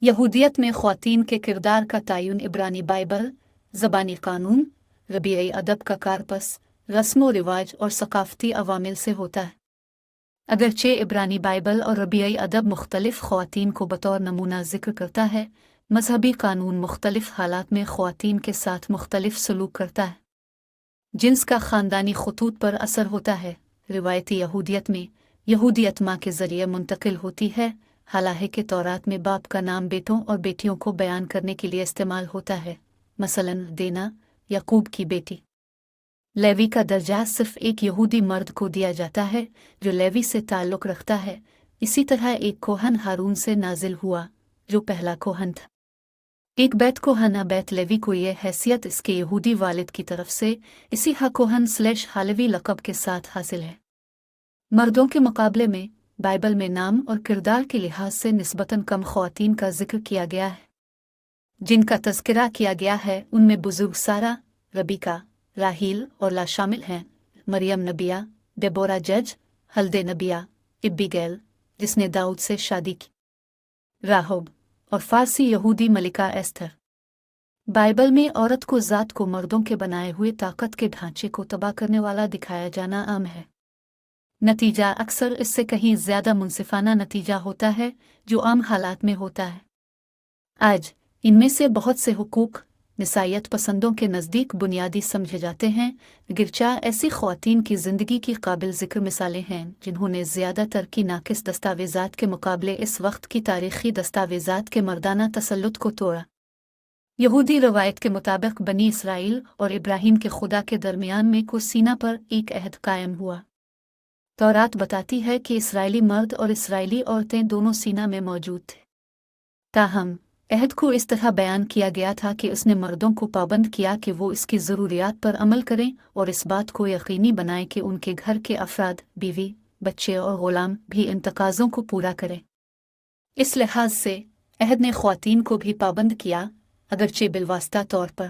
یہودیت میں خواتین کے کردار کا تعین عبرانی بائبل، زبانی قانون، ربیعی ادب کا کارپس، رسم و رواج اور ثقافتی عوامل سے ہوتا ہے۔ اگرچہ عبرانی بائبل اور ربیعی ادب مختلف خواتین کو بطور نمونہ ذکر کرتا ہے، مذہبی قانون مختلف حالات میں خواتین کے ساتھ مختلف سلوک کرتا ہے، جنس کا خاندانی خطوط پر اثر ہوتا ہے۔ روایتی یہودیت میں یہودیت ماں کے ذریعے منتقل ہوتی ہے، حالانکہ تورات میں باپ کا نام بیٹوں اور بیٹیوں کو بیان کرنے کے لیے استعمال ہوتا ہے، مثلاً دینا، یعقوب کی بیٹی۔ لیوی کا درجہ صرف ایک یہودی مرد کو دیا جاتا ہے جو لیوی سے تعلق رکھتا ہے، اسی طرح ایک کوہن ہارون سے نازل ہوا جو پہلا کوہن تھا۔ ایک بیت کوہن بیت لیوی کو یہ حیثیت اس کے یہودی والد کی طرف سے اسی کوہن / حالوی لقب کے ساتھ حاصل ہے۔ مردوں کے مقابلے میں بائبل میں نام اور کردار کے لحاظ سے نسبتاً کم خواتین کا ذکر کیا گیا ہے۔ جن کا تذکرہ کیا گیا ہے ان میں بزرگ سارہ، ربیکہ، راہیل اور لا شامل ہیں، مریم نبیہ، ڈیبورا جج، ہلدے نبیہ، ابیگیل جس نے داؤد سے شادی کی، راہب اور فارسی یہودی ملکہ ایستھر۔ بائبل میں عورت کو ذات کو مردوں کے بنائے ہوئے طاقت کے ڈھانچے کو تباہ کرنے والا دکھایا جانا عام ہے۔ نتیجہ اکثر اس سے کہیں زیادہ منصفانہ نتیجہ ہوتا ہے جو عام حالات میں ہوتا ہے۔ آج ان میں سے بہت سے حقوق نسائیت پسندوں کے نزدیک بنیادی سمجھے جاتے ہیں، گرچہ ایسی خواتین کی زندگی کی قابل ذکر مثالیں ہیں جنہوں نے زیادہ تر کی ناقص دستاویزات کے مقابلے اس وقت کی تاریخی دستاویزات کے مردانہ تسلط کو توڑا۔ یہودی روایت کے مطابق بنی اسرائیل اور ابراہیم کے خدا کے درمیان میں کو سینہ پر ایک عہد قائم ہوا۔ تورات بتاتی ہے کہ اسرائیلی مرد اور اسرائیلی عورتیں دونوں سینہ میں موجود تھے، تاہم عہد کو اس طرح بیان کیا گیا تھا کہ اس نے مردوں کو پابند کیا کہ وہ اس کی ضروریات پر عمل کریں اور اس بات کو یقینی بنائیں کہ ان کے گھر کے افراد، بیوی، بچے اور غلام بھی ان تقاضوں کو پورا کریں۔ اس لحاظ سے عہد نے خواتین کو بھی پابند کیا، اگرچہ بالواسطہ طور پر۔